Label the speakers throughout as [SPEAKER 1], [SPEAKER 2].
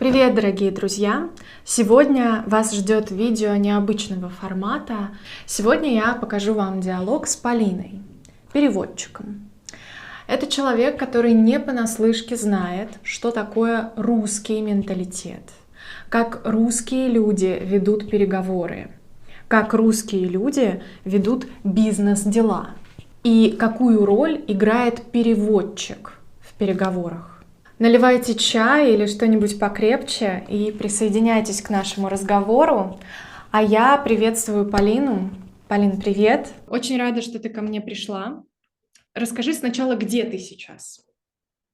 [SPEAKER 1] Привет, дорогие друзья! Сегодня вас ждет видео необычного формата. Сегодня я покажу вам диалог с Полиной, переводчиком. Это человек, который не понаслышке знает, что такое русский менталитет, как русские люди ведут переговоры, как русские люди ведут бизнес-дела и какую роль играет переводчик в переговорах. Наливайте чай или что-нибудь покрепче и присоединяйтесь к нашему разговору. А я приветствую Полину. Полин, привет! Очень рада, что ты ко мне пришла. Расскажи сначала, где ты сейчас?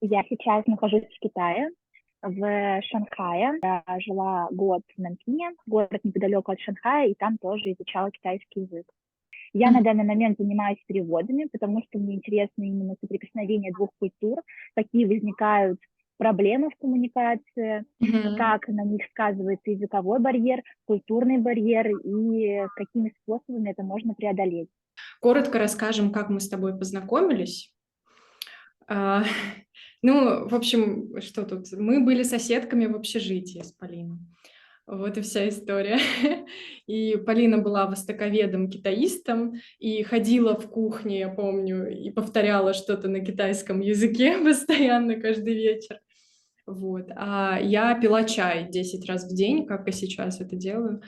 [SPEAKER 2] Я сейчас нахожусь в Китае, в Шанхае. Я жила год в Нанкине, город неподалеку от Шанхая, и там тоже изучала китайский язык. Я на данный момент занимаюсь переводами, потому что мне интересно именно соприкосновение двух культур, какие возникают проблемы в коммуникации,
[SPEAKER 1] Мгм.
[SPEAKER 2] как на них сказывается языковой барьер, культурный барьер и какими способами это можно преодолеть.
[SPEAKER 1] Коротко расскажем, как мы с тобой познакомились. А, Ну, в общем, что тут? Мы были соседками в общежитии с Полиной. Вот и вся история. И Полина была востоковедом-китаистом и ходила в кухне, я помню, и повторяла что-то на китайском языке постоянно каждый вечер. Вот. А я пила чай 10 раз в день, как и сейчас это делаю.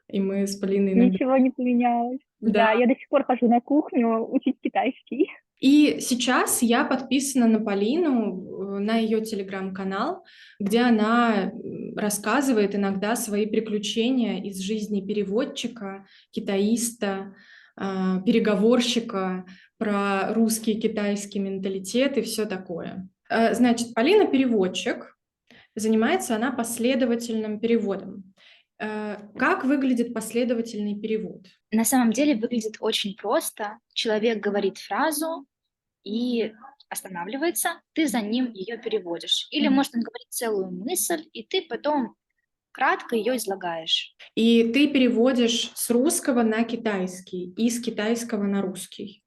[SPEAKER 1] И мы с Полиной иногда...
[SPEAKER 2] Ничего не поменялось.
[SPEAKER 1] Да.
[SPEAKER 2] Да, я до сих пор хожу на кухню учить китайский.
[SPEAKER 1] И сейчас я подписана на Полину, на ее телеграм-канал, где она рассказывает иногда свои приключения из жизни переводчика, китаиста, переговорщика, про русский и китайский менталитет и все такое. Значит, Полина переводчик, занимается она последовательным переводом. Как выглядит последовательный перевод?
[SPEAKER 3] На самом деле выглядит очень просто. Человек говорит фразу и останавливается, ты за ним ее переводишь. Или, может, он говорит целую мысль, и ты потом кратко ее излагаешь.
[SPEAKER 1] И ты переводишь с русского на китайский и с китайского на русский.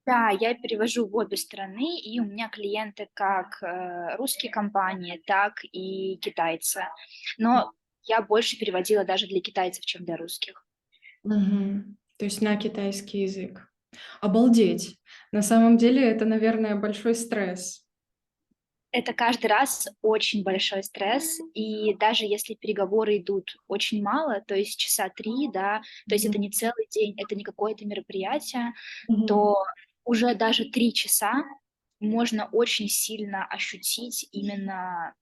[SPEAKER 3] Да, я перевожу в обе стороны, и у меня клиенты как русские компании, так и китайцы. Но я больше переводила даже для китайцев, чем для русских.
[SPEAKER 1] Мгм. То есть на китайский язык. Обалдеть. На самом деле это, наверное, большой стресс.
[SPEAKER 3] Это каждый раз очень большой стресс, и даже если переговоры идут очень мало, то есть часа 3, да, то есть это
[SPEAKER 1] Мгм.
[SPEAKER 3] не целый день, это не какое-то мероприятие,
[SPEAKER 1] Мгм.
[SPEAKER 3] то уже даже 3 часа можно очень сильно ощутить именно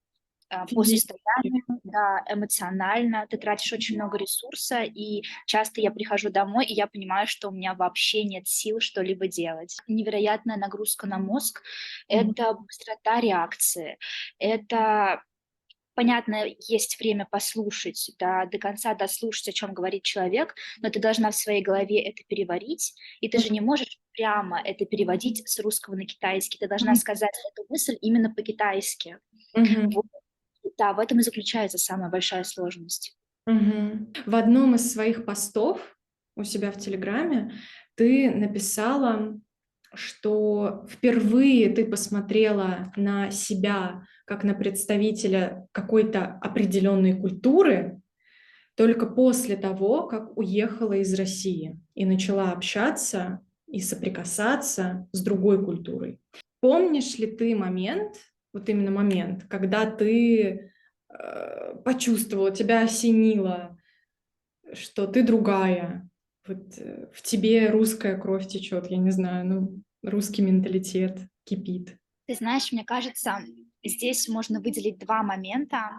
[SPEAKER 3] по
[SPEAKER 1] Физически.
[SPEAKER 3] состоянию, да, эмоционально. Ты тратишь очень много ресурса, и часто я прихожу домой, и я понимаю, что у меня вообще нет сил что-либо делать. Невероятная нагрузка на мозг,
[SPEAKER 1] Мгм.
[SPEAKER 3] это быстрота реакции, это понятно, есть время послушать, да, до конца дослушать, о чем говорит человек, но ты должна в своей голове это переварить, и ты же не можешь прямо это переводить с русского на китайский, ты должна
[SPEAKER 1] Мгм.
[SPEAKER 3] сказать эту мысль именно по-китайски.
[SPEAKER 1] Мгм.
[SPEAKER 3] Вот. Да, в этом и заключается самая большая сложность.
[SPEAKER 1] Мгм. В одном из своих постов у себя в Телеграме ты написала, что впервые ты посмотрела на себя как на представителя какой-то определенной культуры только после того, как уехала из России и начала общаться и соприкасаться с другой культурой. Помнишь ли ты момент, вот именно момент, когда ты почувствовала, тебя осенило, что ты другая, вот в тебе русская кровь течет, я не знаю, ну, русский менталитет кипит.
[SPEAKER 3] Ты знаешь, мне кажется, здесь можно выделить два момента.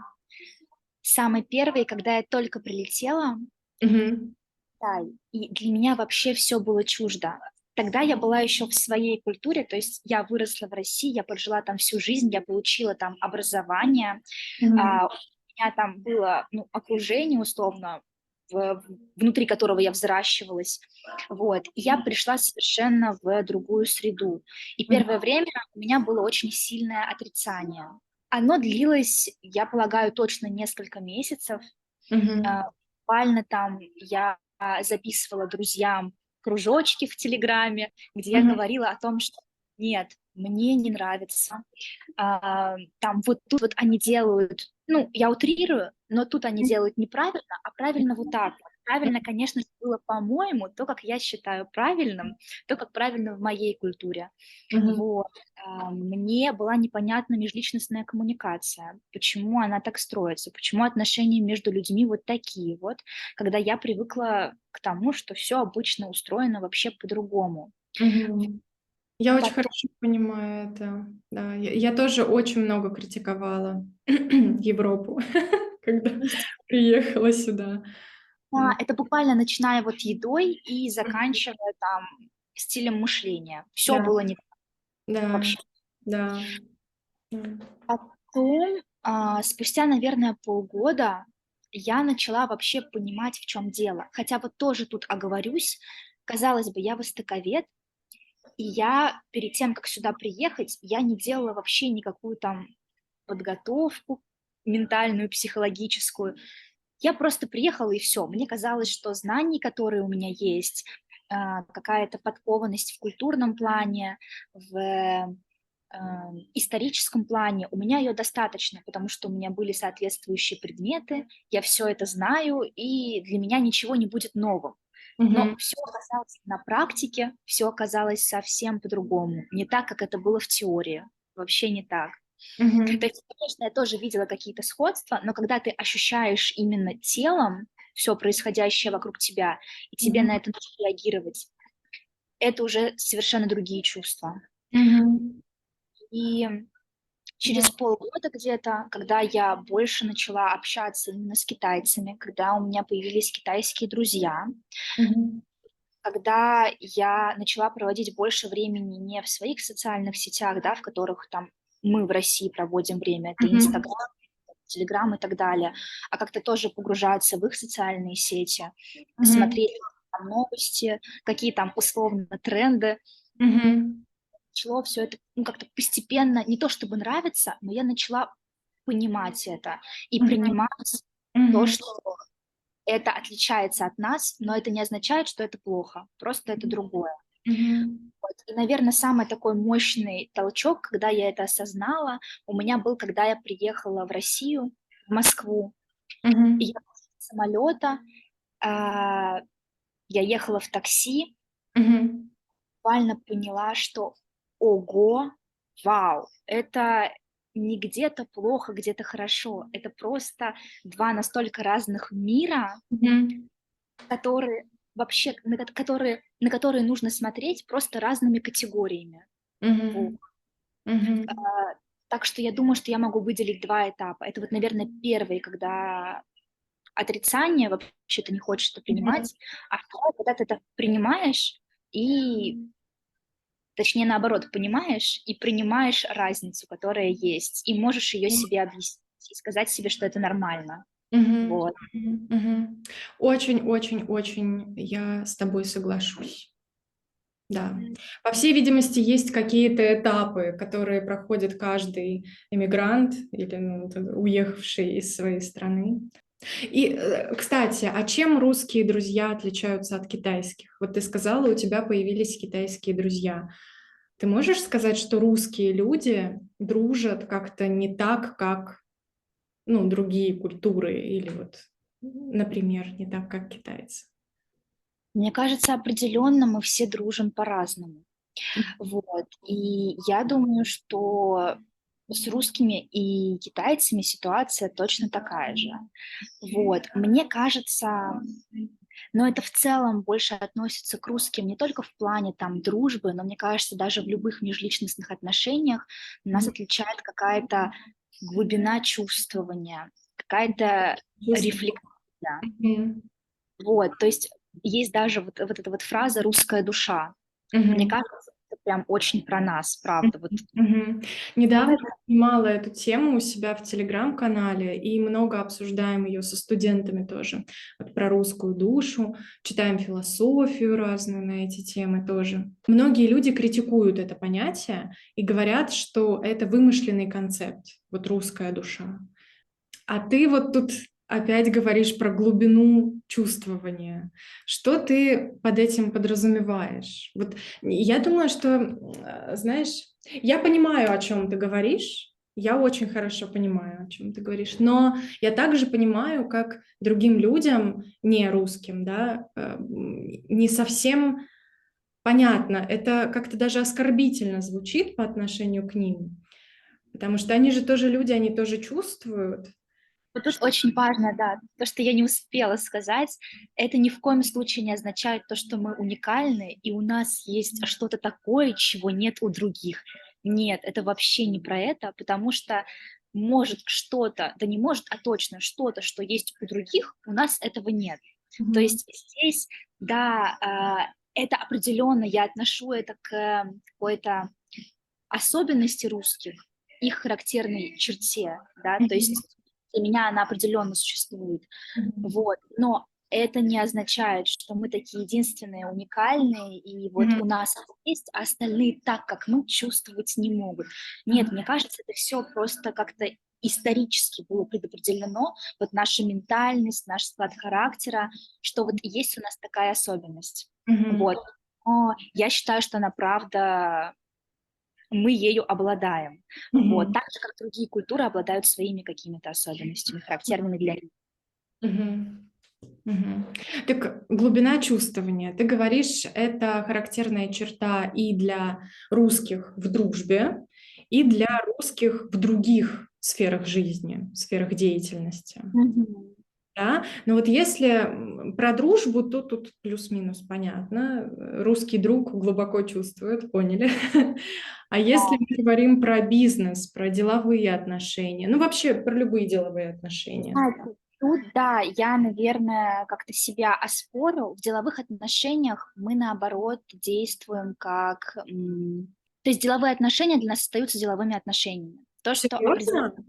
[SPEAKER 3] Самый первый, когда я только прилетела,
[SPEAKER 1] Мгм.
[SPEAKER 3] да, и для меня вообще все было чуждо. Тогда я была еще в своей культуре, то есть я выросла в России, я прожила там всю жизнь, я получила там образование,
[SPEAKER 1] Мгм.
[SPEAKER 3] у меня там было, ну, окружение условно, внутри которого я взращивалась, вот. И я пришла совершенно в другую среду. И
[SPEAKER 1] Мгм.
[SPEAKER 3] первое время у меня было очень сильное отрицание. Оно длилось, я полагаю, точно несколько месяцев.
[SPEAKER 1] Мгм.
[SPEAKER 3] Буквально там я записывала друзьям кружочки в Телеграме, где я
[SPEAKER 1] Мгм.
[SPEAKER 3] говорила о том, что нет, мне не нравится. Там вот тут вот они делают, ну, я утрирую, но тут они делают неправильно, а правильно вот так вот. Правильно, конечно же, было, по-моему, то, как я считаю правильным, то, как правильно в моей культуре.
[SPEAKER 1] Мгм.
[SPEAKER 3] Вот. Мне была непонятна межличностная коммуникация, почему она так строится, почему отношения между людьми вот такие вот, когда я привыкла к тому, что все обычно устроено вообще по-другому.
[SPEAKER 1] Мгм. Я очень
[SPEAKER 3] Потом,
[SPEAKER 1] хорошо понимаю это. Да, я тоже очень много критиковала Европу, когда приехала сюда.
[SPEAKER 3] да, это буквально начиная вот едой и заканчивая там стилем мышления. Все
[SPEAKER 1] Да,
[SPEAKER 3] было не так
[SPEAKER 1] да,
[SPEAKER 3] вообще.
[SPEAKER 1] да, да.
[SPEAKER 3] Потом, спустя, наверное, полгода я начала вообще понимать, в чем дело. Хотя вот тоже тут оговорюсь, казалось бы, я востоковед, и я перед тем, как сюда приехать, я не делала вообще никакую там подготовку ментальную, психологическую. Я просто приехала и все. Мне казалось, что знаний, которые у меня есть, какая-то подкованность в культурном плане, в историческом плане, у меня ее достаточно, потому что у меня были соответствующие предметы, я все это знаю, и для меня ничего не будет новым. Но
[SPEAKER 1] Мгм.
[SPEAKER 3] все оказалось на практике, все оказалось совсем по-другому. Не так, как это было в теории. Вообще не так. То
[SPEAKER 1] Мгм.
[SPEAKER 3] есть, конечно, я тоже видела какие-то сходства, но когда ты ощущаешь именно телом все происходящее вокруг тебя, и тебе
[SPEAKER 1] Мгм.
[SPEAKER 3] на это нужно реагировать, это уже совершенно другие чувства.
[SPEAKER 1] Мгм.
[SPEAKER 3] И
[SPEAKER 1] Да.
[SPEAKER 3] через полгода где-то, когда я больше начала общаться именно с китайцами, когда у меня появились китайские друзья,
[SPEAKER 1] Мгм.
[SPEAKER 3] когда я начала проводить больше времени не в своих социальных сетях, да, в которых там мы в России проводим время, это
[SPEAKER 1] Мгм.
[SPEAKER 3] Инстаграм, Телеграм и так далее, а как-то тоже погружаться в их социальные сети,
[SPEAKER 1] Мгм.
[SPEAKER 3] смотреть там новости, какие там условно тренды.
[SPEAKER 1] Мгм.
[SPEAKER 3] Начало все это ну, как-то постепенно, не то чтобы нравиться, но я начала понимать это и
[SPEAKER 1] Мгм.
[SPEAKER 3] принимать то,
[SPEAKER 1] Мгм.
[SPEAKER 3] что это отличается от нас, но это не означает, что это плохо, просто это другое.
[SPEAKER 1] Мгм.
[SPEAKER 3] Вот. И, наверное, самый такой мощный толчок, когда я это осознала, у меня был, когда я приехала в Россию, в Москву, и я
[SPEAKER 1] Мгм.
[SPEAKER 3] вышла с самолета, а, я ехала в такси,
[SPEAKER 1] Мгм.
[SPEAKER 3] буквально поняла, что ого, вау, это не где-то плохо, где-то хорошо, это просто два настолько разных мира,
[SPEAKER 1] Мгм.
[SPEAKER 3] которые вообще, на которые нужно смотреть просто разными категориями. Вот.
[SPEAKER 1] Мгм.
[SPEAKER 3] А,
[SPEAKER 1] Мгм.
[SPEAKER 3] Так что я думаю, что я могу выделить два этапа. Это вот, наверное, первый, когда отрицание вообще ты не хочешь это
[SPEAKER 1] Мгм.
[SPEAKER 3] принимать, а второй, когда ты это принимаешь и, точнее, наоборот, понимаешь и принимаешь разницу, которая есть, и можешь ее себе объяснить и сказать себе, что это нормально.
[SPEAKER 1] Мгм.
[SPEAKER 3] Вот.
[SPEAKER 1] Мгм. Мгм. Очень очень очень я с тобой соглашусь. Да. По всей видимости, есть какие-то этапы, которые проходит каждый иммигрант или, ну, уехавший из своей страны. И, кстати, а чем русские друзья отличаются от китайских? Вот ты сказала, у тебя появились китайские друзья. Ты можешь сказать, что русские люди дружат как-то не так, как, ну, другие культуры или вот, например, не так, как китайцы?
[SPEAKER 3] Мне кажется, определенно мы все дружим по-разному. Вот. И я думаю, что с русскими и китайцами ситуация точно такая же. Вот. Мне кажется, но это в целом больше относится к русским не только в плане там дружбы, но мне кажется, даже в любых межличностных отношениях нас
[SPEAKER 1] Мгм.
[SPEAKER 3] отличает какая-то глубина чувствования, какая-то
[SPEAKER 1] Чувствую.
[SPEAKER 3] рефлексия.
[SPEAKER 1] Мгм.
[SPEAKER 3] Вот, то есть есть даже вот эта вот фраза «русская душа». Мне
[SPEAKER 1] Мгм.
[SPEAKER 3] кажется, это прям очень про нас,
[SPEAKER 1] Мгм.
[SPEAKER 3] правда. Вот
[SPEAKER 1] Мгм. Недавно я снимала эту тему у себя в телеграм-канале и много обсуждаем ее со студентами тоже. Вот про русскую душу, читаем философию разную на эти темы тоже. Многие люди критикуют это понятие и говорят, что это вымышленный концепт, вот русская душа. А ты вот тут опять говоришь про глубину чувствования. Что ты под этим подразумеваешь? Вот я думаю, что, знаешь, я понимаю, о чем ты говоришь. Я очень хорошо понимаю, о чем ты говоришь, но я также понимаю, как другим людям, не русским, да, не совсем понятно. Это как-то даже оскорбительно звучит по отношению к ним, потому что они же тоже люди, они тоже чувствуют.
[SPEAKER 3] Вот тут очень важно, да, то, что я не успела сказать, это ни в коем случае не означает то, что мы уникальны, и у нас есть что-то такое, чего нет у других. Нет, это вообще не про это, потому что может что-то, да не может, а точно что-то, что есть у других, у нас этого нет. То
[SPEAKER 1] Мгм.
[SPEAKER 3] есть здесь, да, это определенно, я отношу это к какой-то особенности русских, их характерной черте, да, то
[SPEAKER 1] Мгм.
[SPEAKER 3] есть для меня она определенно существует,
[SPEAKER 1] Мгм.
[SPEAKER 3] вот, но это не означает, что мы такие единственные, уникальные, и вот
[SPEAKER 1] Мгм.
[SPEAKER 3] у нас это есть, а остальные так, как мы, чувствовать не могут. Нет,
[SPEAKER 1] Мгм.
[SPEAKER 3] мне кажется, это все просто как-то исторически было предопределено, вот наша ментальность, наш склад характера, что вот есть у нас такая особенность.
[SPEAKER 1] Мгм.
[SPEAKER 3] Вот. Но я считаю, что она правда мы ею обладаем. Вот.
[SPEAKER 1] Мгм.
[SPEAKER 3] Так же, как другие культуры обладают своими какими-то особенностями, характерными для них.
[SPEAKER 1] Мгм. Мгм. Так глубина чувствования. Ты говоришь, это характерная черта и для русских в дружбе, и для русских в других сферах жизни, сферах деятельности.
[SPEAKER 3] Мгм.
[SPEAKER 1] Да? Но вот если про дружбу, то тут плюс-минус понятно. Русский друг глубоко чувствует, поняли. А если мы говорим про бизнес, про деловые отношения, ну вообще про любые деловые отношения.
[SPEAKER 3] Тут, да, я, наверное, как-то себя оспорю. В деловых отношениях мы, наоборот, действуем как... То есть деловые отношения для нас остаются деловыми отношениями. То, что определено,
[SPEAKER 1] Серьезно?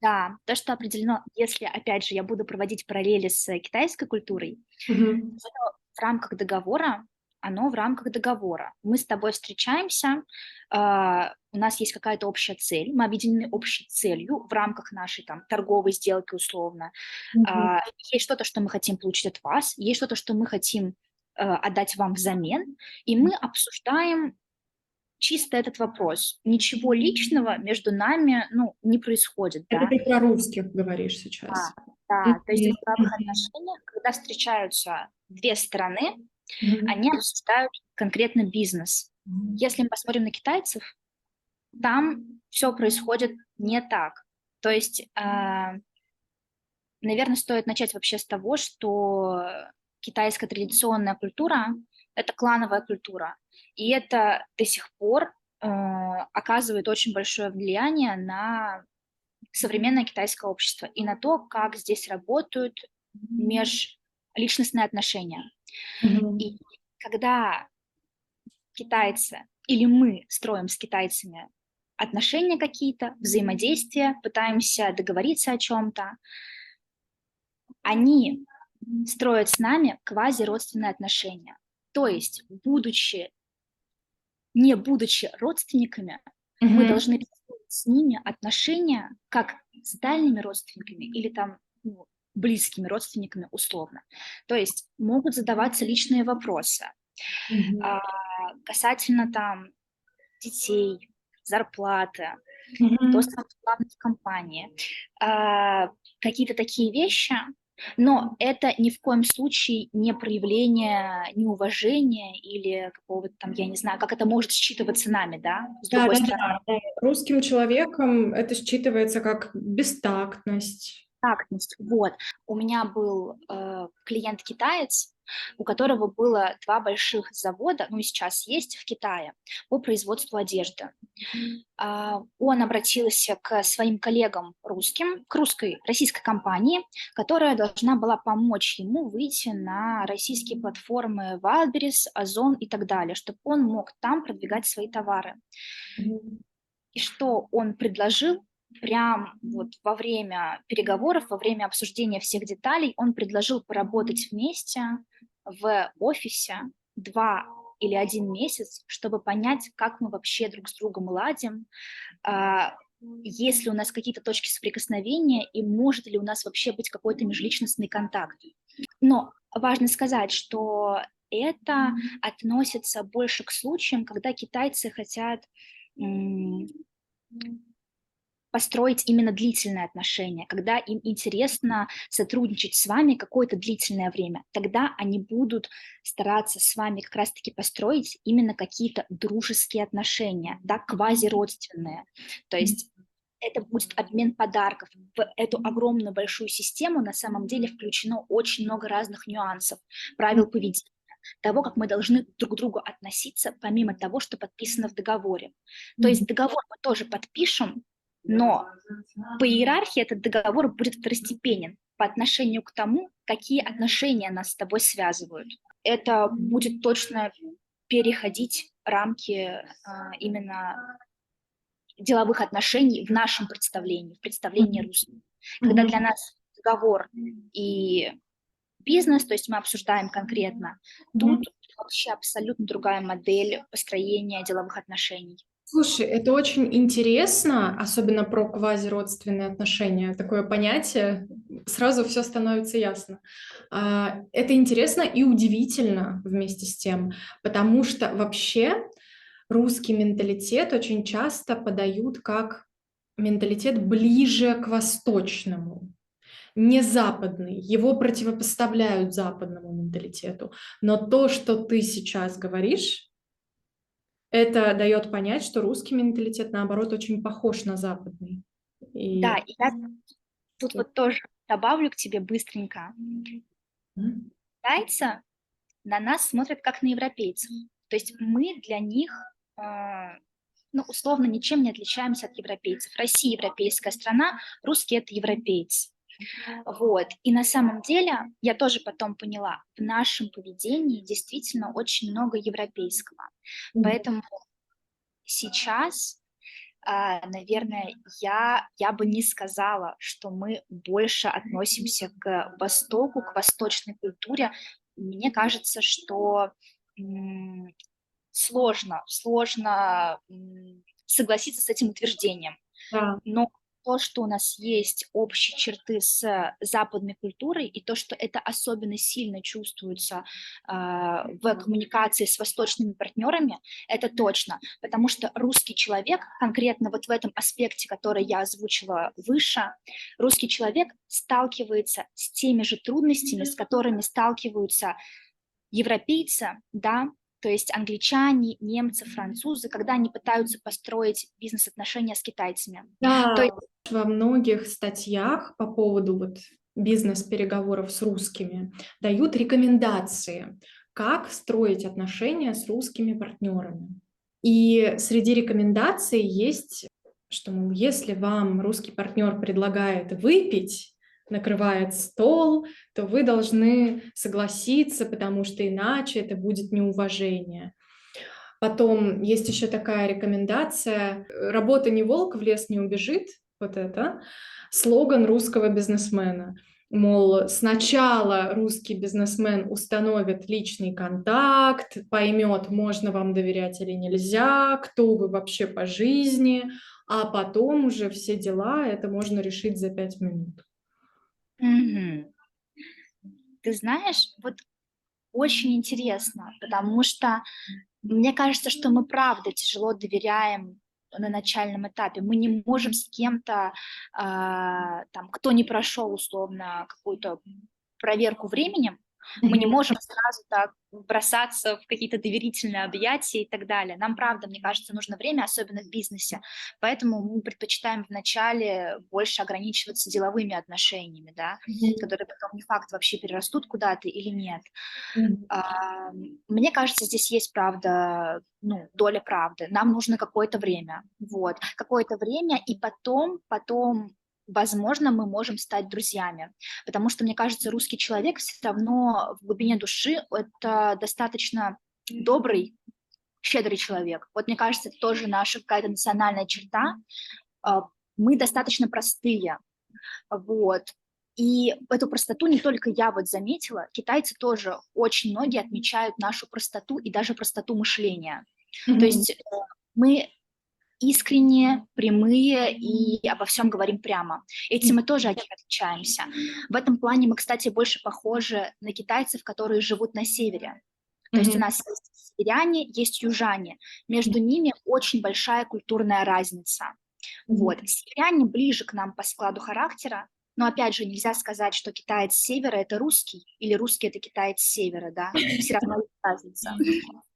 [SPEAKER 3] да, то, что определено, если, опять же, я буду проводить параллели с китайской культурой,
[SPEAKER 1] Мгм.
[SPEAKER 3] в рамках договора, оно в рамках договора. Мы с тобой встречаемся, у нас есть какая-то общая цель, мы объединены общей целью в рамках нашей там торговой сделки условно.
[SPEAKER 1] Мгм.
[SPEAKER 3] Есть что-то, что мы хотим получить от вас, есть что-то, что мы хотим отдать вам взамен, и мы обсуждаем чисто этот вопрос. Ничего личного между нами, ну, не происходит,
[SPEAKER 1] Это
[SPEAKER 3] да.
[SPEAKER 1] ты про русских говоришь
[SPEAKER 3] Да,
[SPEAKER 1] сейчас.
[SPEAKER 3] да. То есть в
[SPEAKER 1] Мгм.
[SPEAKER 3] деловых
[SPEAKER 1] Мгм.
[SPEAKER 3] отношениях, когда встречаются две стороны,
[SPEAKER 1] Мгм.
[SPEAKER 3] они обсуждают конкретно бизнес. Если мы посмотрим на китайцев, там все происходит не так. То есть, наверное, стоит начать вообще с того, что китайская традиционная культура– это клановая культура. И это до сих пор оказывает очень большое влияние на современное китайское общество и на то, как здесь работают межличностные отношения.
[SPEAKER 1] Мгм.
[SPEAKER 3] И когда китайцы или мы строим с китайцами отношения какие-то, взаимодействия, пытаемся договориться о чем-то, они строят с нами квази-родственные отношения. То есть, не будучи родственниками, мы
[SPEAKER 1] Мгм.
[SPEAKER 3] должны строить с ними отношения как с дальними родственниками или там ну, близкими родственниками условно. То есть могут задаваться личные вопросы
[SPEAKER 1] Мгм.
[SPEAKER 3] а, касательно там детей, зарплаты, кто
[SPEAKER 1] Мгм.
[SPEAKER 3] самый главный в компании, а, какие-то такие вещи, но это ни в коем случае не проявление неуважения или какого-то там, я не знаю, как это может считываться нами, да, с
[SPEAKER 1] Да,
[SPEAKER 3] другой
[SPEAKER 1] да,
[SPEAKER 3] стороны.
[SPEAKER 1] да. Русским человеком это считывается как бестактность.
[SPEAKER 3] Тактность. Вот. У меня был клиент-китаец, у которого было два больших завода, ну и сейчас есть в Китае, по производству одежды. Он обратился к своим коллегам русским, к российской компании, которая должна была помочь ему выйти на российские платформы Wildberries, Озон и так далее, чтобы он мог там продвигать свои товары.
[SPEAKER 1] Мгм.
[SPEAKER 3] И что он предложил? Прям вот во время переговоров, во время обсуждения всех деталей, он предложил поработать вместе в офисе 2 или 1 месяц, чтобы понять, как мы вообще друг с другом ладим, есть ли у нас какие-то точки соприкосновения и может ли у нас вообще быть какой-то межличностный контакт. Но важно сказать, что это относится больше к случаям, когда китайцы хотят построить именно длительные отношения, когда им интересно сотрудничать с вами какое-то длительное время. Тогда они будут стараться с вами как раз-таки построить именно какие-то дружеские отношения, да, квазиродственные. То есть это будет обмен подарков. В эту огромную большую систему на самом деле включено очень много разных нюансов, правил поведения, того, как мы должны друг к другу относиться, помимо того, что подписано в договоре. То есть договор мы тоже подпишем, но по иерархии этот договор будет второстепенен по отношению к тому, какие отношения нас с тобой связывают. Это будет точно переходить рамки именно деловых отношений в нашем представлении, в представлении русских. Когда для нас договор и бизнес, то есть мы обсуждаем конкретно, тут вообще абсолютно другая модель построения деловых отношений.
[SPEAKER 1] Слушай, это очень интересно, особенно про квазиродственные отношения, такое понятие, сразу все становится ясно. Это интересно и удивительно вместе с тем, потому что вообще русский менталитет очень часто подают как менталитет ближе к восточному, не западный, его противопоставляют западному менталитету. Но то, что ты сейчас говоришь, это дает понять, что русский менталитет, наоборот, очень похож на западный.
[SPEAKER 3] Да, и я тут вот тоже добавлю к тебе быстренько. Китайцы на нас смотрят как на европейцев. То есть мы для них, условно, ничем не отличаемся от европейцев. Россия европейская страна, русские — это европейцы. Вот. И на самом деле, я тоже потом поняла, в нашем поведении действительно очень много европейского. Поэтому сейчас, наверное, я бы не сказала, что мы больше относимся к Востоку, к восточной культуре. Мне кажется, что сложно согласиться с этим утверждением.
[SPEAKER 1] Да.
[SPEAKER 3] Но то, что у нас есть общие черты с западной культурой, и то, что это особенно сильно чувствуется в коммуникации с восточными партнерами, это точно. Потому что русский человек, конкретно вот в этом аспекте, который я озвучила выше, русский человек сталкивается с теми же трудностями, с которыми сталкиваются европейцы, да, то есть англичане, немцы, французы, когда они пытаются построить бизнес-отношения с китайцами.
[SPEAKER 1] Да,
[SPEAKER 3] То есть
[SPEAKER 1] во многих статьях по поводу вот бизнес-переговоров с русскими дают рекомендации, как строить отношения с русскими партнерами. И среди рекомендаций есть, что, мол, если вам русский партнер предлагает выпить, накрывает стол, то вы должны согласиться, потому что иначе это будет неуважение. Потом есть еще такая рекомендация: «Работа не волк, в лес не убежит». Вот это слоган русского бизнесмена. Мол, сначала русский бизнесмен установит личный контакт, поймет, можно вам доверять или нельзя, кто вы вообще по жизни, а потом уже все дела это можно решить за 5 минут.
[SPEAKER 3] Ты знаешь, вот очень интересно, потому что мне кажется, что мы правда тяжело доверяем на начальном этапе. Мы не можем с кем-то, там, кто не прошел условно какую-то проверку временем, мы не можем сразу так бросаться в какие-то доверительные объятия и так далее. Нам, правда, мне кажется, нужно время, особенно в бизнесе. Поэтому мы предпочитаем вначале больше ограничиваться деловыми отношениями, да, которые потом не факт вообще перерастут куда-то или нет. Мне кажется, здесь есть правда, доля правды. Нам нужно какое-то время, вот, какое-то время, и потом, возможно, мы можем стать друзьями, потому что, мне кажется, русский человек все равно в глубине души это достаточно добрый, щедрый человек. Вот, мне кажется, это тоже наша какая-то национальная черта. Мы достаточно простые, вот. И эту простоту не только я вот заметила, китайцы тоже очень многие отмечают нашу простоту и даже простоту мышления. То есть мы искренние, прямые и обо всем говорим прямо. Этим мы тоже от них отличаемся. В этом плане мы, кстати, больше похожи на китайцев, которые живут на севере. То есть у
[SPEAKER 1] Мгм.
[SPEAKER 3] нас есть северяне, есть южане. Между ними очень большая культурная разница. Вот.
[SPEAKER 1] Мгм.
[SPEAKER 3] Северяне ближе к нам по складу характера, но опять же нельзя сказать, что китаец с севера — это русский, или русский — это китаец с севера, да? Все равно есть разница.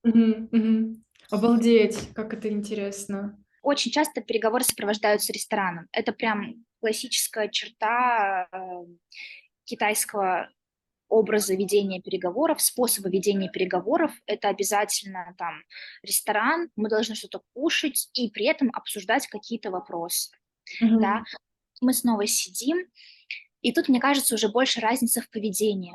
[SPEAKER 1] Мгм. Мгм. Обалдеть, как это интересно.
[SPEAKER 3] Очень часто переговоры сопровождаются рестораном. Это прям классическая черта китайского образа ведения переговоров, способа ведения переговоров. Это обязательно там ресторан, мы должны что-то кушать и при этом обсуждать какие-то вопросы. Да?
[SPEAKER 1] Мгм.
[SPEAKER 3] Мы снова сидим, и тут, мне кажется, уже больше разница в поведении.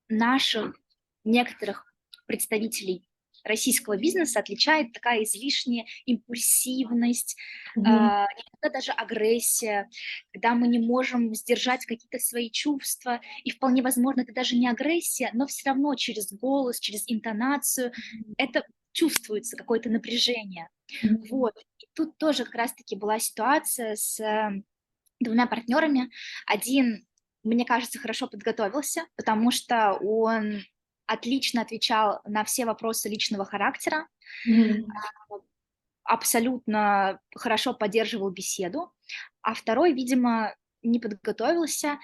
[SPEAKER 3] Наших некоторых представителей российского бизнеса отличает такая излишняя импульсивность,
[SPEAKER 1] Мгм.
[SPEAKER 3] иногда даже агрессия, когда мы не можем сдержать какие-то свои чувства, и вполне возможно, это даже не агрессия, но все равно через голос, через интонацию это чувствуется, какое-то напряжение.
[SPEAKER 1] Мгм.
[SPEAKER 3] Вот. И тут тоже как раз-таки была ситуация с двумя партнерами. Один, мне кажется, хорошо подготовился, потому что он отлично отвечал на все вопросы личного характера,
[SPEAKER 1] Мгм.
[SPEAKER 3] абсолютно хорошо поддерживал беседу, а второй, видимо, не подготовился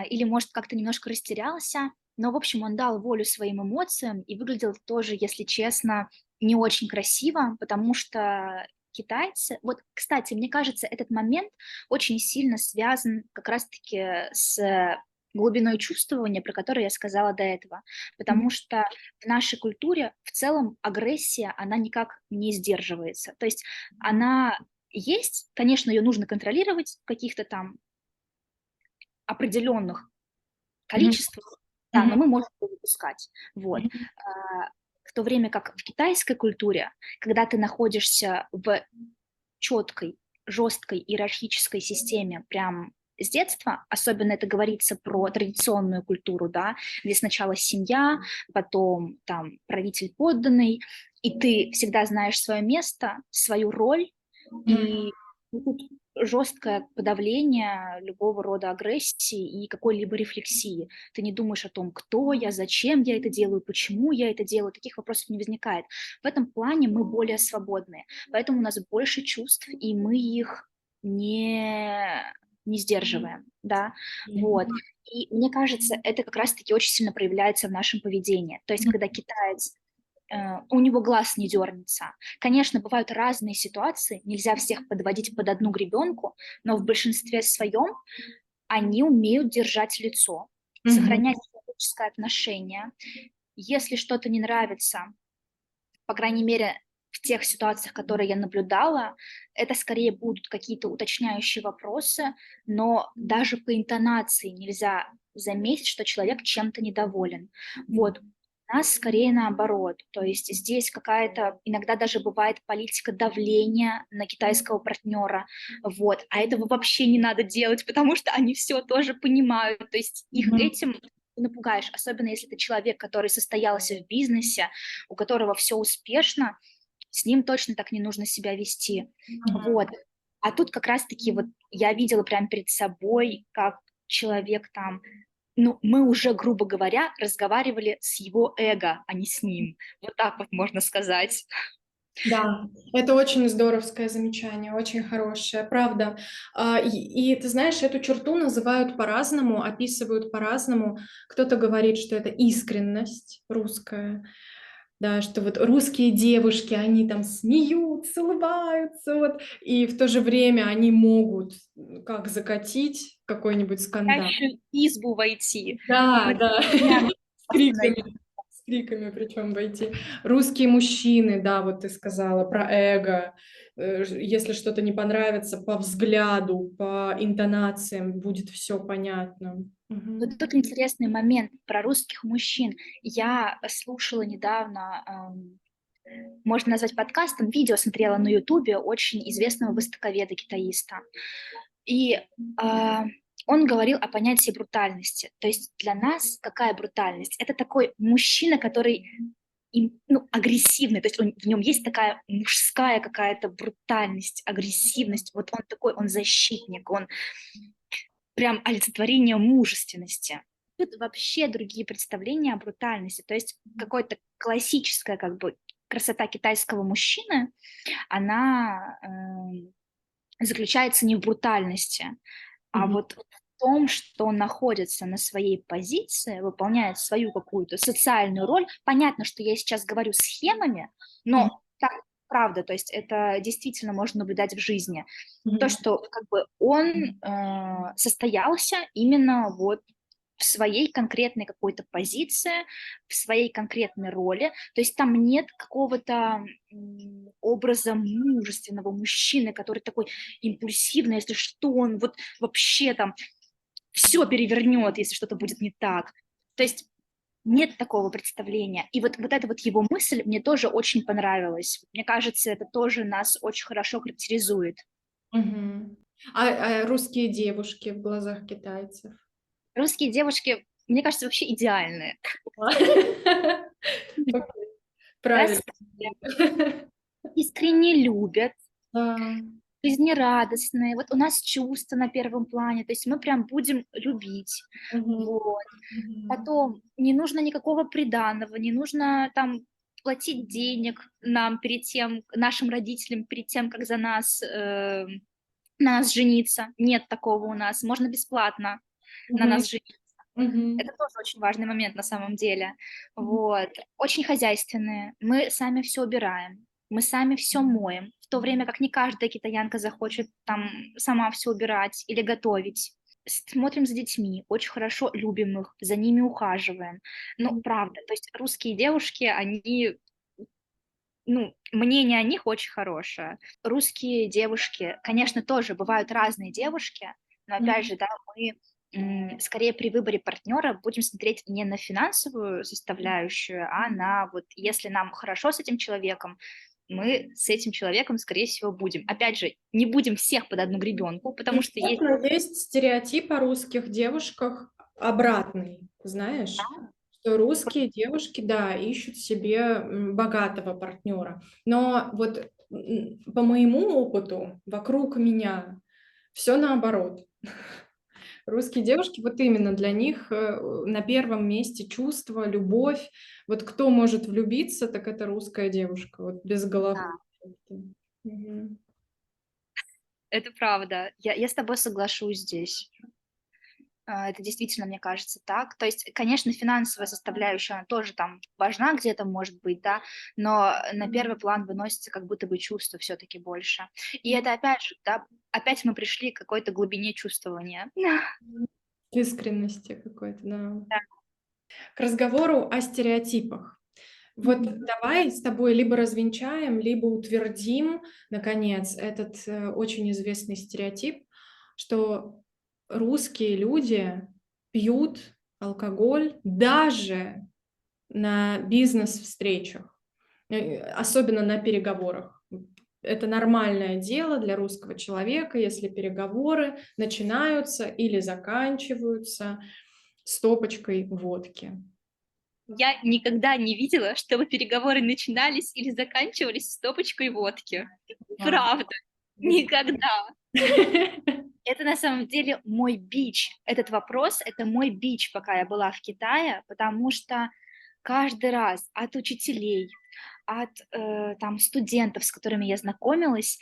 [SPEAKER 3] или, может, как-то немножко растерялся, но, в общем, он дал волю своим эмоциям и выглядел тоже, если честно, не очень красиво, потому что китайцы... Вот, кстати, мне кажется, этот момент очень сильно связан как раз-таки с глубиной чувствования, про которое я сказала до этого, потому что в нашей культуре в целом агрессия, она никак не сдерживается. То есть она есть, конечно, ее нужно контролировать в каких-то там определенных
[SPEAKER 1] Мгм.
[SPEAKER 3] количествах, да, но
[SPEAKER 1] Мгм.
[SPEAKER 3] мы можем ее выпускать. Вот.
[SPEAKER 1] Мгм.
[SPEAKER 3] В то время как в китайской культуре, когда ты находишься в четкой, жесткой иерархической системе прям с детства, особенно это говорится про традиционную культуру, да, где сначала семья, потом там правитель подданный, и ты всегда знаешь свое место, свою роль,
[SPEAKER 1] Мгм.
[SPEAKER 3] и тут жесткое подавление любого рода агрессии и какой-либо рефлексии. Ты не думаешь о том, кто я, зачем я это делаю, почему я это делаю, таких вопросов не возникает. В этом плане мы более свободные, поэтому у нас больше чувств, и мы их не, не сдерживаем, да, вот. И мне кажется, это как раз-таки очень сильно проявляется в нашем поведении. То есть, когда китаец у него глаз не дернется. Конечно, бывают разные ситуации, нельзя всех подводить под одну гребенку, но в большинстве своем они умеют держать лицо,
[SPEAKER 1] Мгм.
[SPEAKER 3] сохранять человеческое отношение. Если что-то не нравится, по крайней мере, в тех ситуациях, которые я наблюдала, это скорее будут какие-то уточняющие вопросы, но даже по интонации нельзя заметить, что человек чем-то недоволен. Вот. У нас скорее наоборот. То есть здесь какая-то, иногда даже бывает политика давления на китайского партнера. Вот. А этого вообще не надо делать, потому что они все тоже понимают. То есть их
[SPEAKER 1] Мгм.
[SPEAKER 3] этим напугаешь, особенно если это человек, который состоялся в бизнесе, у которого все успешно, с ним точно так не нужно себя вести.
[SPEAKER 1] Ага.
[SPEAKER 3] Вот. А тут как раз-таки вот я видела прямо перед собой, как человек там, ну, мы уже, грубо говоря, разговаривали с его эго, а не с ним. Вот так вот можно сказать.
[SPEAKER 1] Да, это очень здоровское замечание, очень хорошее, правда. И ты знаешь, эту черту называют по-разному, описывают по-разному. Кто-то говорит, что это искренность русская, да, что вот русские девушки, они там смеются, улыбаются, вот, и в то же время они могут как закатить какой-нибудь скандал.
[SPEAKER 3] Настоящую избу войти.
[SPEAKER 1] Да,
[SPEAKER 3] Мы
[SPEAKER 1] да,
[SPEAKER 3] меня
[SPEAKER 1] с
[SPEAKER 3] остановили.
[SPEAKER 1] криками, с криками причем войти. Русские мужчины, да, вот ты сказала про эго. Если что-то не понравится, по взгляду, по интонациям будет все понятно.
[SPEAKER 3] Вот
[SPEAKER 1] Мгм.
[SPEAKER 3] тут интересный момент про русских мужчин. Я слушала недавно, можно назвать подкастом, видео смотрела на Ютубе очень известного востоковеда-китаиста. И он говорил о понятии брутальности. То есть для нас какая брутальность? Это такой мужчина, который ну, агрессивный, то есть в нем есть такая мужская какая-то брутальность, агрессивность, вот он такой, он защитник, он прям олицетворение мужественности. Тут вообще другие представления о брутальности, то есть какая-то классическая как бы красота китайского мужчины, она заключается не в брутальности, а вот в том, что он находится на своей позиции, выполняет свою какую-то социальную роль. Понятно, что я сейчас говорю схемами, но так правда, то есть это действительно можно наблюдать в жизни. То, что как бы он состоялся именно вот в своей конкретной какой-то позиции, в своей конкретной роли. То есть там нет какого-то образа мужественного мужчины, который такой импульсивный, если что, он вот вообще там все перевернет, если что-то будет не так. То есть нет такого представления. И вот эта вот его мысль мне тоже очень понравилась. Мне кажется, это тоже нас очень хорошо характеризует.
[SPEAKER 1] А русские девушки в глазах китайцев?
[SPEAKER 3] Русские девушки, мне кажется, вообще идеальные.
[SPEAKER 1] Правильно.
[SPEAKER 3] Искренне любят,
[SPEAKER 1] Да.
[SPEAKER 3] жизнерадостные. Вот у нас чувства на первом плане, то есть мы прям будем любить. Вот. Потом не нужно никакого приданого, не нужно там платить денег нам перед тем, нашим родителям перед тем, как на нас жениться. Нет такого у нас. Можно бесплатно на нас жениться. Это тоже очень важный момент на самом деле. Вот. Очень хозяйственные. Мы сами все убираем. Мы сами все моем. В то время как не каждая китаянка захочет там сама все убирать или готовить. Смотрим за детьми, очень хорошо любим их, за ними ухаживаем. Ну, правда, то есть русские девушки, они, ну, мнение о них очень хорошее. Русские девушки, конечно, тоже бывают разные девушки, но опять же, да, мы скорее при выборе партнера будем смотреть не на финансовую составляющую, а на вот если нам хорошо с этим человеком, мы с этим человеком, скорее всего, будем. Опять же, не будем всех под одну гребенку, потому что есть...
[SPEAKER 1] Есть стереотип о русских девушках обратный, знаешь? Что русские девушки, да, ищут себе богатого партнера. Но вот по моему опыту вокруг меня все наоборот. Русские девушки, вот именно для них на первом месте чувство, любовь. Вот кто может влюбиться, так это русская девушка, вот без головы. Мгм.
[SPEAKER 3] Это правда. Я с тобой соглашусь здесь. Это действительно, мне кажется, так. То есть, конечно, финансовая составляющая, она тоже там важна где-то, может быть, да, но на первый план выносится как будто бы чувство все-таки больше. И это опять же, да, опять мы пришли к какой-то глубине чувствования.
[SPEAKER 1] Искренности какой-то, да.
[SPEAKER 3] Да.
[SPEAKER 1] К разговору о стереотипах. Вот давай с тобой либо развенчаем, либо утвердим, наконец, этот очень известный стереотип, что русские люди пьют алкоголь даже на бизнес-встречах, особенно на переговорах. Это нормальное дело для русского человека, если переговоры начинаются или заканчиваются стопочкой водки.
[SPEAKER 3] Я никогда не видела, чтобы переговоры начинались или заканчивались стопочкой водки. Правда. Никогда. Это на самом деле мой бич. Этот вопрос, это мой бич, пока я была в Китае, потому что каждый раз от учителей, от там студентов, с которыми я знакомилась,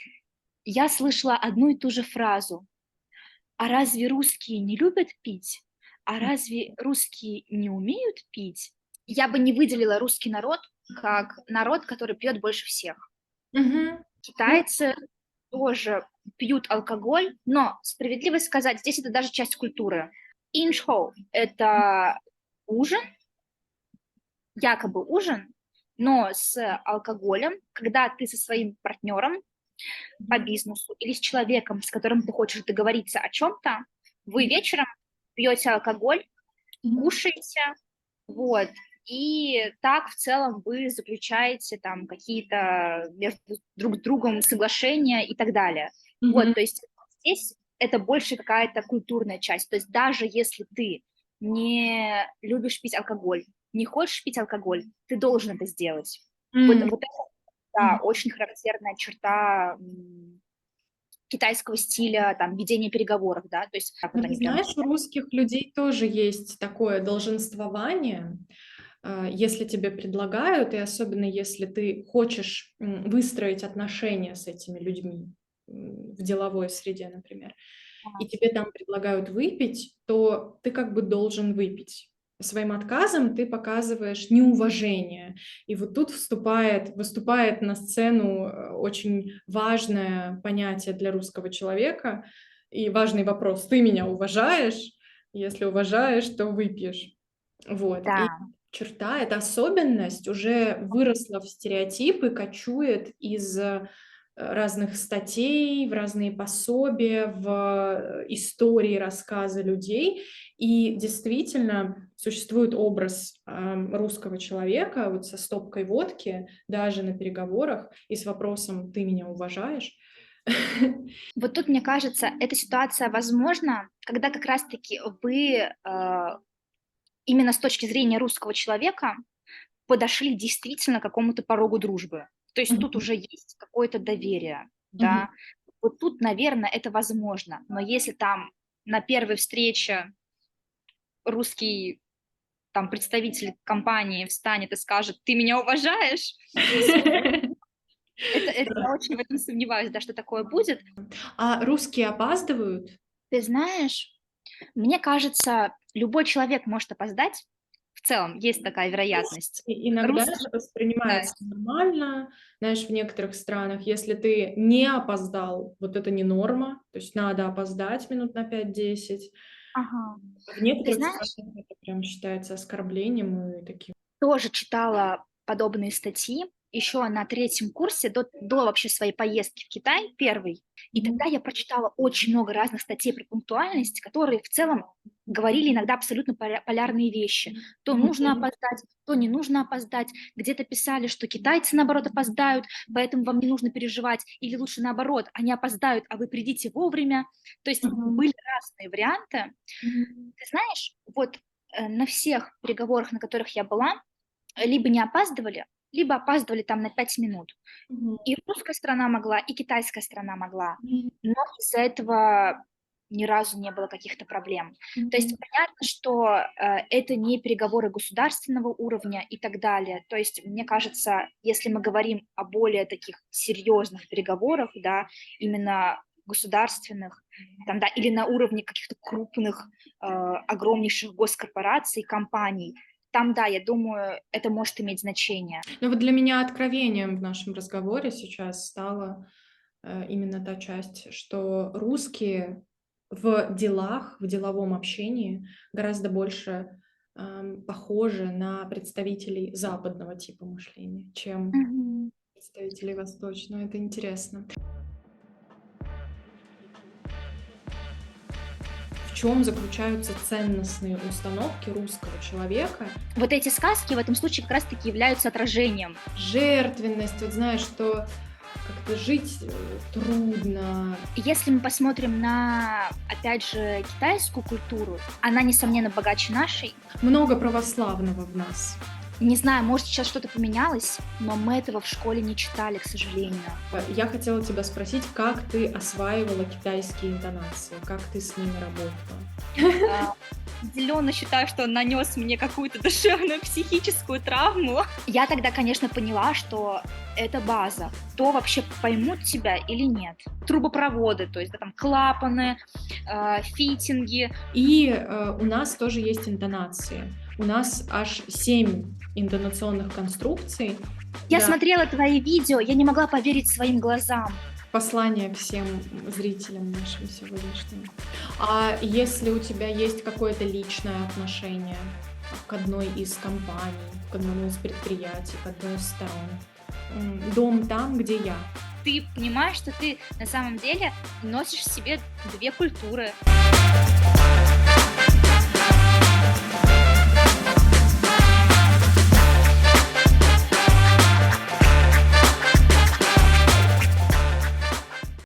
[SPEAKER 3] я слышала одну и ту же фразу. А разве русские не любят пить? А разве русские не умеют пить? Я бы не выделила русский народ как народ, который пьет больше всех. Китайцы тоже пьют алкоголь, но, справедливо сказать, здесь это даже часть культуры. Иншоу – это ужин, якобы ужин, но с алкоголем, когда ты со своим партнером по бизнесу или с человеком, с которым ты хочешь договориться о чем-то, вы вечером пьете алкоголь, кушаете, вот, и так в целом вы заключаете там какие-то между друг другом соглашения и так далее. Вот, то есть здесь это больше какая-то культурная часть. То есть даже если ты не любишь пить алкоголь, не хочешь пить алкоголь, ты должен это сделать. Вот это, да, очень характерная черта китайского стиля, там, ведения переговоров, да, то есть так вот
[SPEAKER 1] Ну, ты
[SPEAKER 3] они прям...
[SPEAKER 1] знаешь, у русских людей тоже есть такое долженствование, если тебе предлагают, и особенно если ты хочешь выстроить отношения с этими людьми в деловой среде, например, и тебе там предлагают выпить, то ты как бы должен выпить. Своим отказом ты показываешь неуважение. И вот тут выступает на сцену очень важное понятие для русского человека и важный вопрос: ты меня уважаешь? Если уважаешь, то выпьешь. Вот. И
[SPEAKER 3] Да.
[SPEAKER 1] черта, эта особенность уже выросла в стереотипы, кочует из разных статей, в разные пособия, в истории, рассказы людей. И действительно существует образ русского человека вот со стопкой водки, даже на переговорах, и с вопросом «ты меня уважаешь?».
[SPEAKER 3] Вот тут, мне кажется, эта ситуация возможна, когда как раз-таки вы именно с точки зрения русского человека подошли действительно к какому-то порогу дружбы. То есть тут уже есть какое-то доверие, да. Вот тут, наверное, это возможно. Но если там на первой встрече русский там представитель компании встанет и скажет: ты меня уважаешь? Это я очень в этом сомневаюсь, да, что такое будет.
[SPEAKER 1] А русские опаздывают?
[SPEAKER 3] Ты знаешь, мне кажется, любой человек может опоздать. В целом есть такая вероятность.
[SPEAKER 1] И иногда
[SPEAKER 3] Русский,
[SPEAKER 1] это
[SPEAKER 3] да,
[SPEAKER 1] воспринимается нормально. Знаешь, в некоторых странах, если ты не опоздал, вот это не норма, то есть надо опоздать минут на 5-10.
[SPEAKER 3] ага.
[SPEAKER 1] В
[SPEAKER 3] Ты
[SPEAKER 1] некоторых
[SPEAKER 3] знаешь,
[SPEAKER 1] странах это прям считается оскорблением и таким.
[SPEAKER 3] тоже читала подобные статьи еще на 3-м курсе до вообще своей поездки в Китай, первый. И тогда я прочитала очень много разных статей про пунктуальность, которые в целом говорили иногда абсолютно полярные вещи. То нужно опоздать, то не нужно опоздать. Где-то писали, что китайцы, наоборот, опоздают, поэтому вам не нужно переживать. Или лучше наоборот, они опоздают, а вы придите вовремя. То есть были разные варианты. Ты знаешь, вот на всех переговорах, на которых я была, либо не опаздывали, либо опаздывали там на 5 минут. И русская сторона могла, и китайская сторона могла. Но из-за этого ни разу не было каких-то проблем. То есть понятно, что это не переговоры государственного уровня и так далее. То есть, мне кажется, если мы говорим о более таких серьезных переговорах, да, именно государственных, там, да, или на уровне каких-то крупных, огромнейших госкорпораций, компаний, там, да, я думаю, это может иметь значение.
[SPEAKER 1] Но вот для меня откровением в нашем разговоре сейчас стала именно та часть, что русские в делах, в деловом общении гораздо больше похожи на представителей западного типа мышления, чем представителей восточного. Это интересно. В чем заключаются ценностные установки русского человека?
[SPEAKER 3] Вот эти сказки в этом случае как раз-таки являются отражением.
[SPEAKER 1] Жертвенность, вот знаешь, что как-то жить трудно.
[SPEAKER 3] Если мы посмотрим на, опять же, китайскую культуру, она, несомненно, богаче нашей.
[SPEAKER 1] Много православного в нас.
[SPEAKER 3] Не знаю, может, сейчас что-то поменялось, но мы этого в школе не читали, к сожалению.
[SPEAKER 1] Я хотела тебя спросить, как ты осваивала китайские интонации, как ты с ними работала?
[SPEAKER 3] Определенно считаю, что он нанес мне какую-то душевную психическую травму. Я тогда, конечно, поняла, что это база. То вообще поймут тебя или нет. Трубопроводы, то есть да, там клапаны, фитинги.
[SPEAKER 1] И у нас тоже есть интонации. У нас аж 7 интонационных конструкций.
[SPEAKER 3] Я смотрела твои видео, я не могла поверить своим глазам.
[SPEAKER 1] Послание всем зрителям нашим сегодняшним. А если у тебя есть какое-то личное отношение к одной из компаний, к одному из предприятий, к одной из сторон, дом там, где я.
[SPEAKER 3] Ты понимаешь, что ты на самом деле носишь в себе 2 культуры.